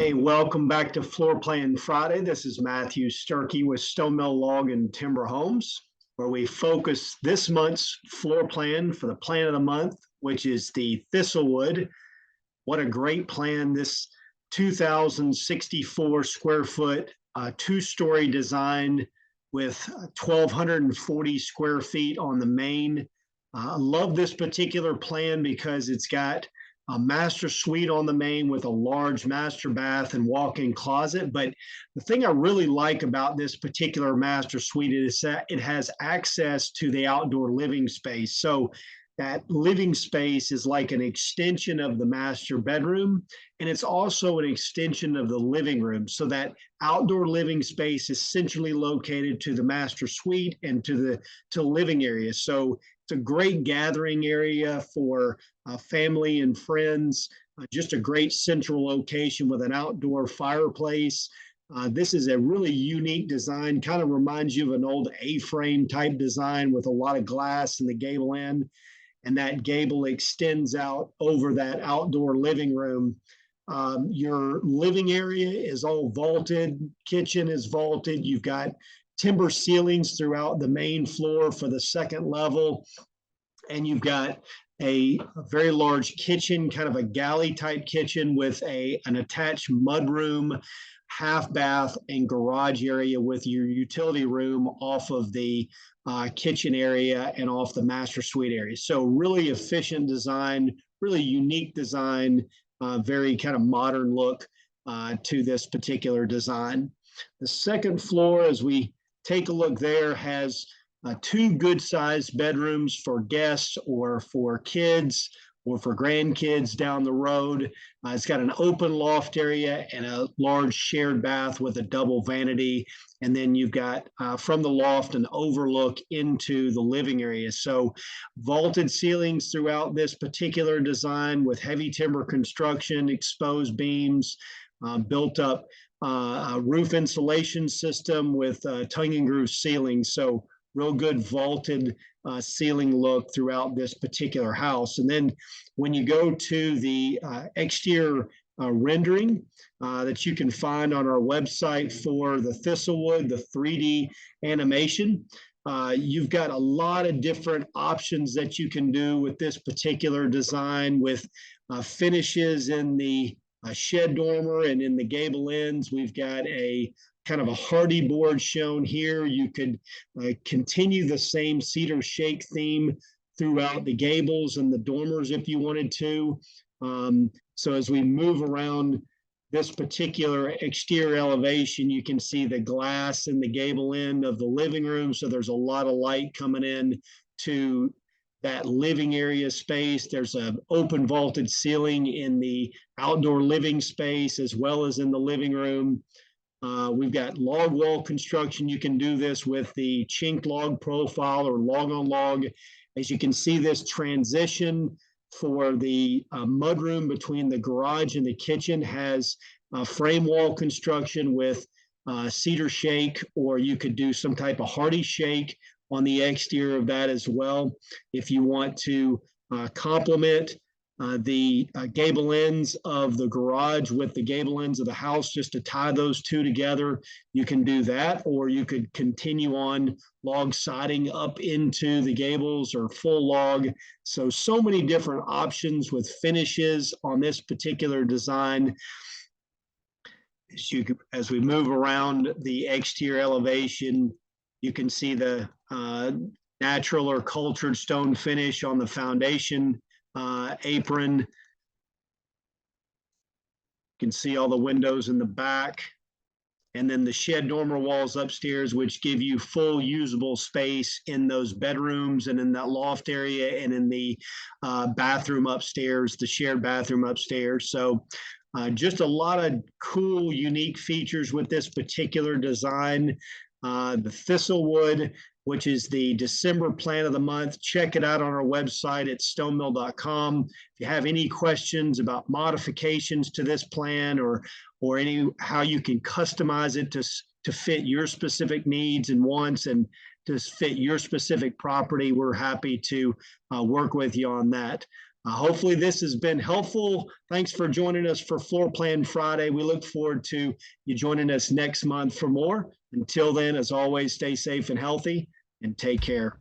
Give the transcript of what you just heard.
Hey, welcome back to Floor Plan Friday. This is Matthew Sturkey with Stone Mill Log and Timber Homes, where we focus this month's floor plan for the plan of the month, which is the Thistlewood. What a great plan. This 2,064 square foot, two-story design with 1,240 square feet on the main. I love this particular plan because it's got a master suite on the main with a large master bath and walk-in closet. But the thing I really like about this particular master suite is that it has access to the outdoor living space. So that living space is like an extension of the master bedroom, and it's also an extension of the living room. So that outdoor living space is centrally located to the master suite and to the living area. So it's a great gathering area for family and friends, just a great central location with an outdoor fireplace. This is a really unique design, kind of reminds you of an old A-frame type design with a lot of glass in the gable end. And that gable extends out over that outdoor living room. Your living area is all vaulted, kitchen is vaulted. You've got timber ceilings throughout the main floor for the second level. And you've got a very large kitchen, kind of a galley type kitchen with an attached mudroom, half bath, and garage area with your utility room off of the kitchen area and off the master suite area. So really efficient design, really unique design, very kind of modern look to this particular design. The second floor, as we take a look there, has two good-sized bedrooms for guests or for kids or for grandkids down the road. It's got an open loft area and a large shared bath with a double vanity. And then you've got from the loft an overlook into the living area. So vaulted ceilings throughout this particular design with heavy timber construction, exposed beams, built up roof insulation system with tongue and groove ceilings. So real good vaulted ceiling look throughout this particular house. And then when you go to the exterior rendering that you can find on our website for the Thistlewood, the 3D animation, you've got a lot of different options that you can do with this particular design with finishes in the shed dormer and in the gable ends. We've got a kind of a hardy board shown here. You could continue the same cedar shake theme throughout the gables and the dormers if you wanted to. So as we move around this particular exterior elevation, you can see the glass in the gable end of the living room. So there's a lot of light coming in to that living area space. There's an open vaulted ceiling in the outdoor living space as well as in the living room. We've got log wall construction. You can do this with the chinked log profile or log on log. As you can see, this transition for the mudroom between the garage and the kitchen has frame wall construction with cedar shake, or you could do some type of hardy shake on the exterior of that as well. If you want to complement the gable ends of the garage with the gable ends of the house, just to tie those two together, you can do that, or you could continue on log siding up into the gables or full log. So many different options with finishes on this particular design. As we move around the exterior elevation, you can see the natural or cultured stone finish on the foundation apron. You can see all the windows in the back, and then the shed dormer walls upstairs, which give you full usable space in those bedrooms and in that loft area and in the bathroom upstairs, the shared bathroom upstairs. So just a lot of cool, unique features with this particular design. The Thistlewood, which is the December plan of the month. Check it out on our website at stonemill.com. If you have any questions about modifications to this plan or how you can customize it to fit your specific needs and wants and to fit your specific property, we're happy to work with you on that. Hopefully this has been helpful. Thanks for joining us for Floor Plan Friday. We look forward to you joining us next month for more. Until then, as always, stay safe and healthy and take care.